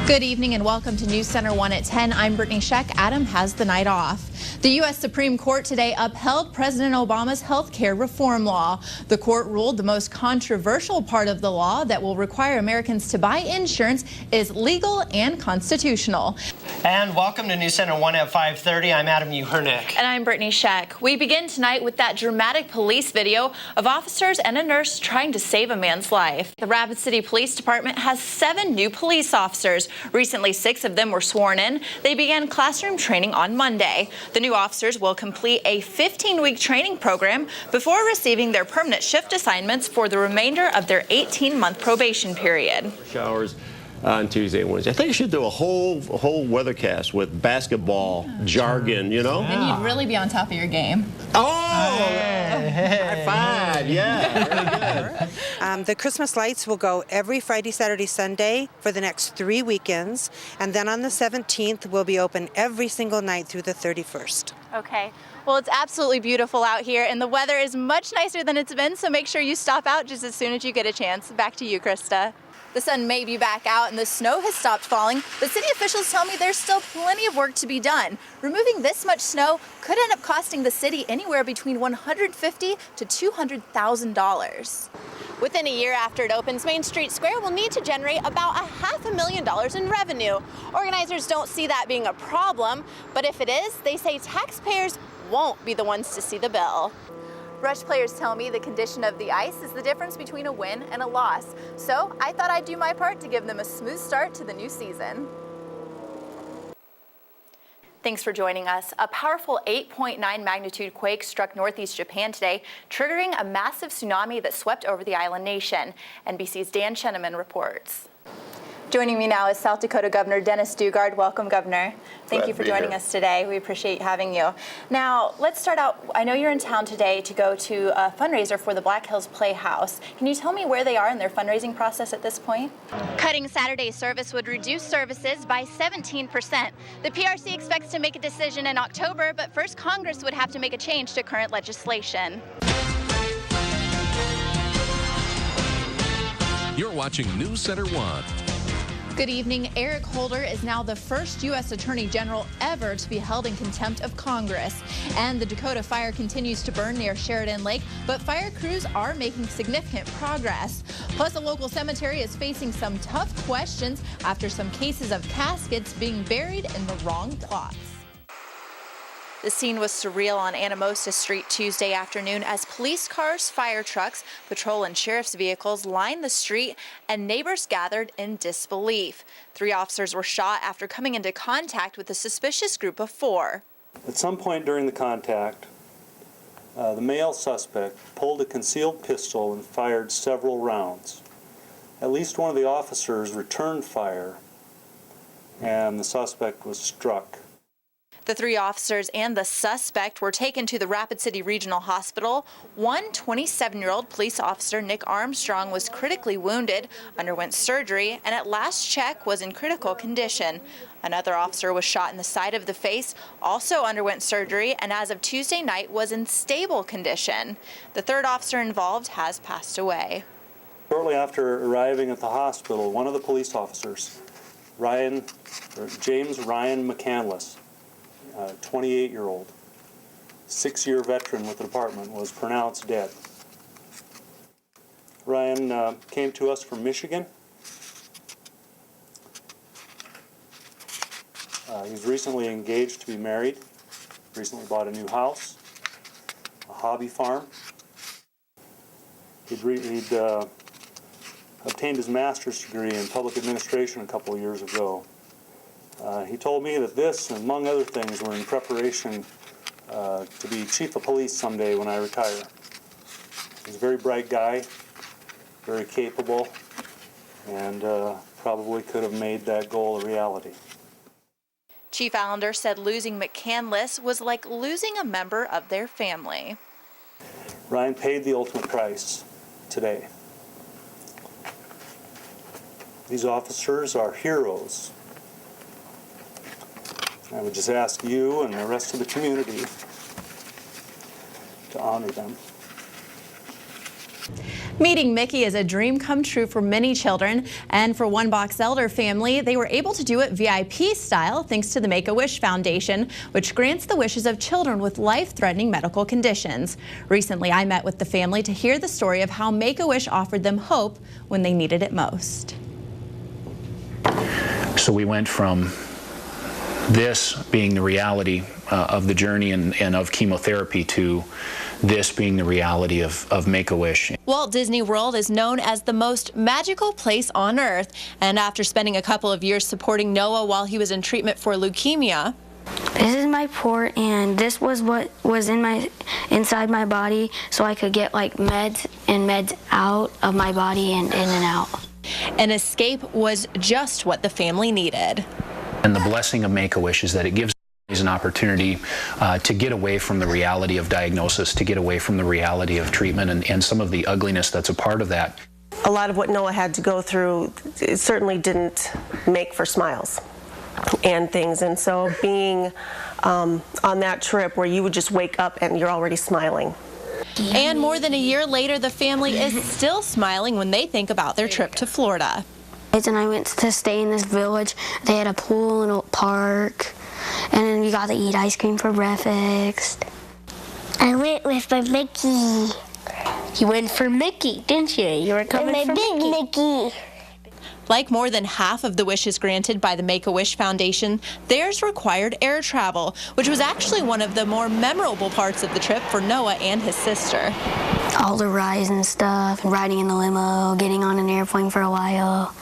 Good evening and welcome to News Center 1 at 10. I'm Brittany Sheck. Adam has the night off. The U.S. Supreme Court today upheld President Obama's health care reform law. The court ruled the most controversial part of the law that will require Americans to buy insurance is legal and constitutional. And welcome to News Center 1 at 5:30. I'm Adam Uhernick. And I'm Brittany Sheck. We begin tonight with that dramatic police video of officers and a nurse trying to save a man's life. The Rapid City Police Department has 7 new police officers. Recently, 6 of them were sworn in. They began classroom training on Monday. The new officers will complete a 15-week training program before receiving their permanent shift assignments for the remainder of their 18-month probation period. Showers on Tuesday and Wednesday. I think you should do a whole weathercast with basketball jargon, you know? And you'd really be on top of your game. Oh! High five, yeah, very good. The Christmas lights will go every Friday, Saturday, Sunday for the next 3 weekends. And then on the 17th, we'll be open every single night through the 31st. Okay. Well, it's absolutely beautiful out here, and the weather is much nicer than it's been, so make sure you stop out just as soon as you get a chance. Back to you, Krista. The sun may be back out and the snow has stopped falling, but city officials tell me there's still plenty of work to be done. Removing this much snow could end up costing the city anywhere between $150,000 to $200,000. Within a year after it opens, Main Street Square will need to generate about $500,000 in revenue. Organizers don't see that being a problem, but if it is, they say taxpayers won't be the ones to see the bill. Rush players tell me the condition of the ice is the difference between a win and a loss. So I thought I'd do my part to give them a smooth start to the new season. Thanks for joining us. A powerful 8.9 magnitude quake struck northeast Japan today, triggering a massive tsunami that swept over the island nation. NBC's Dan Cheneman reports. Joining me now is South Dakota Governor Dennis Dugard. Welcome, Governor. Thank you for joining us today. We appreciate having you. Now, let's start out. I know you're in town today to go to a fundraiser for the Black Hills Playhouse. Can you tell me where they are in their fundraising process at this point? Cutting Saturday's service would reduce services by 17%. The PRC expects to make a decision in October, but first Congress would have to make a change to current legislation. You're watching News Center 1. Good evening. Eric Holder is now the first U.S. Attorney General ever to be held in contempt of Congress. And the Dakota fire continues to burn near Sheridan Lake, but fire crews are making significant progress. Plus, a local cemetery is facing some tough questions after some cases of caskets being buried in the wrong plots. The scene was surreal on Anamosa Street Tuesday afternoon as police cars, fire trucks, patrol and sheriff's vehicles lined the street and neighbors gathered in disbelief. 3 officers were shot after coming into contact with a suspicious group of 4. At some point during the contact, the male suspect pulled a concealed pistol and fired several rounds. At least one of the officers returned fire, and the suspect was struck. The 3 officers and the suspect were taken to the Rapid City Regional Hospital. One 27-year-old police officer, Nick Armstrong, was critically wounded, underwent surgery, and at last check was in critical condition. Another officer was shot in the side of the face, also underwent surgery, and as of Tuesday night was in stable condition. The 3rd officer involved has passed away. Shortly after arriving at the hospital, one of the police officers, James Ryan McCandless, 28-year-old, 6-year veteran with the department, was pronounced dead. Ryan came to us from Michigan. He was recently engaged to be married, recently bought a new house, a hobby farm. He'd obtained his master's degree in public administration a couple of years ago. He told me that this, among other things, were in preparation to be chief of police someday when I retire. He's a very bright guy, very capable, and probably could have made that goal a reality. Chief Allender said losing McCandless was like losing a member of their family. Ryan paid the ultimate price today. These officers are heroes. I would just ask you and the rest of the community to honor them. Meeting Mickey is a dream come true for many children, and for one Box Elder family, they were able to do it VIP style thanks to the Make-A-Wish Foundation, which grants the wishes of children with life-threatening medical conditions. Recently, I met with the family to hear the story of how Make-A-Wish offered them hope when they needed it most. So we went from this being the reality of the journey and of chemotherapy to this being the reality of Make-A-Wish. Walt Disney World is known as the most magical place on Earth, and after spending a couple of years supporting Noah while he was in treatment for leukemia. This is my port, and this was what was inside my body, so I could get like meds out of my body and in and out. An escape was just what the family needed. And the blessing of Make-A-Wish is that it gives an opportunity to get away from the reality of diagnosis, to get away from the reality of treatment and some of the ugliness that's a part of that. A lot of what Noah had to go through, it certainly didn't make for smiles and things, and so being on that trip where you would just wake up and you're already smiling. And more than a year later, the family is still smiling when they think about their trip to Florida. And I went to stay in this village. They had a pool and a park, and then we got to eat ice cream for breakfast. I went with my Mickey. You went for Mickey, didn't you? You were coming for big Mickey. Like more than half of the wishes granted by the Make-A-Wish Foundation, theirs required air travel, which was actually one of the more memorable parts of the trip for Noah and his sister. All the rides and stuff, riding in the limo, getting on an airplane for a while.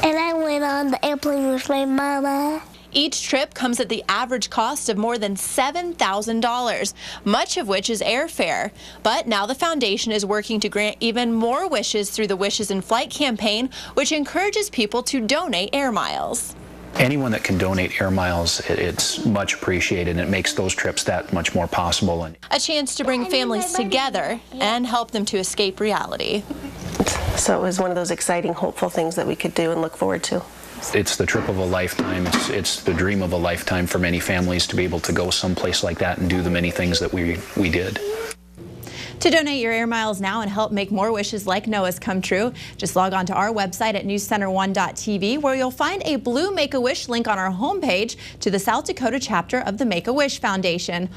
And I went on the airplane with my mama. Each trip comes at the average cost of more than $7,000, much of which is airfare. But now the foundation is working to grant even more wishes through the Wishes in Flight campaign, which encourages people to donate air miles. Anyone that can donate air miles, it's much appreciated, and it makes those trips that much more possible. A chance to bring families together and help them to escape reality. So it was one of those exciting, hopeful things that we could do and look forward to. It's the trip of a lifetime. It's the dream of a lifetime for many families to be able to go someplace like that and do the many things that we did. To donate your air miles now and help make more wishes like Noah's come true, just log on to our website at newscenter1.tv, where you'll find a blue Make-A-Wish link on our homepage to the South Dakota chapter of the Make-A-Wish Foundation.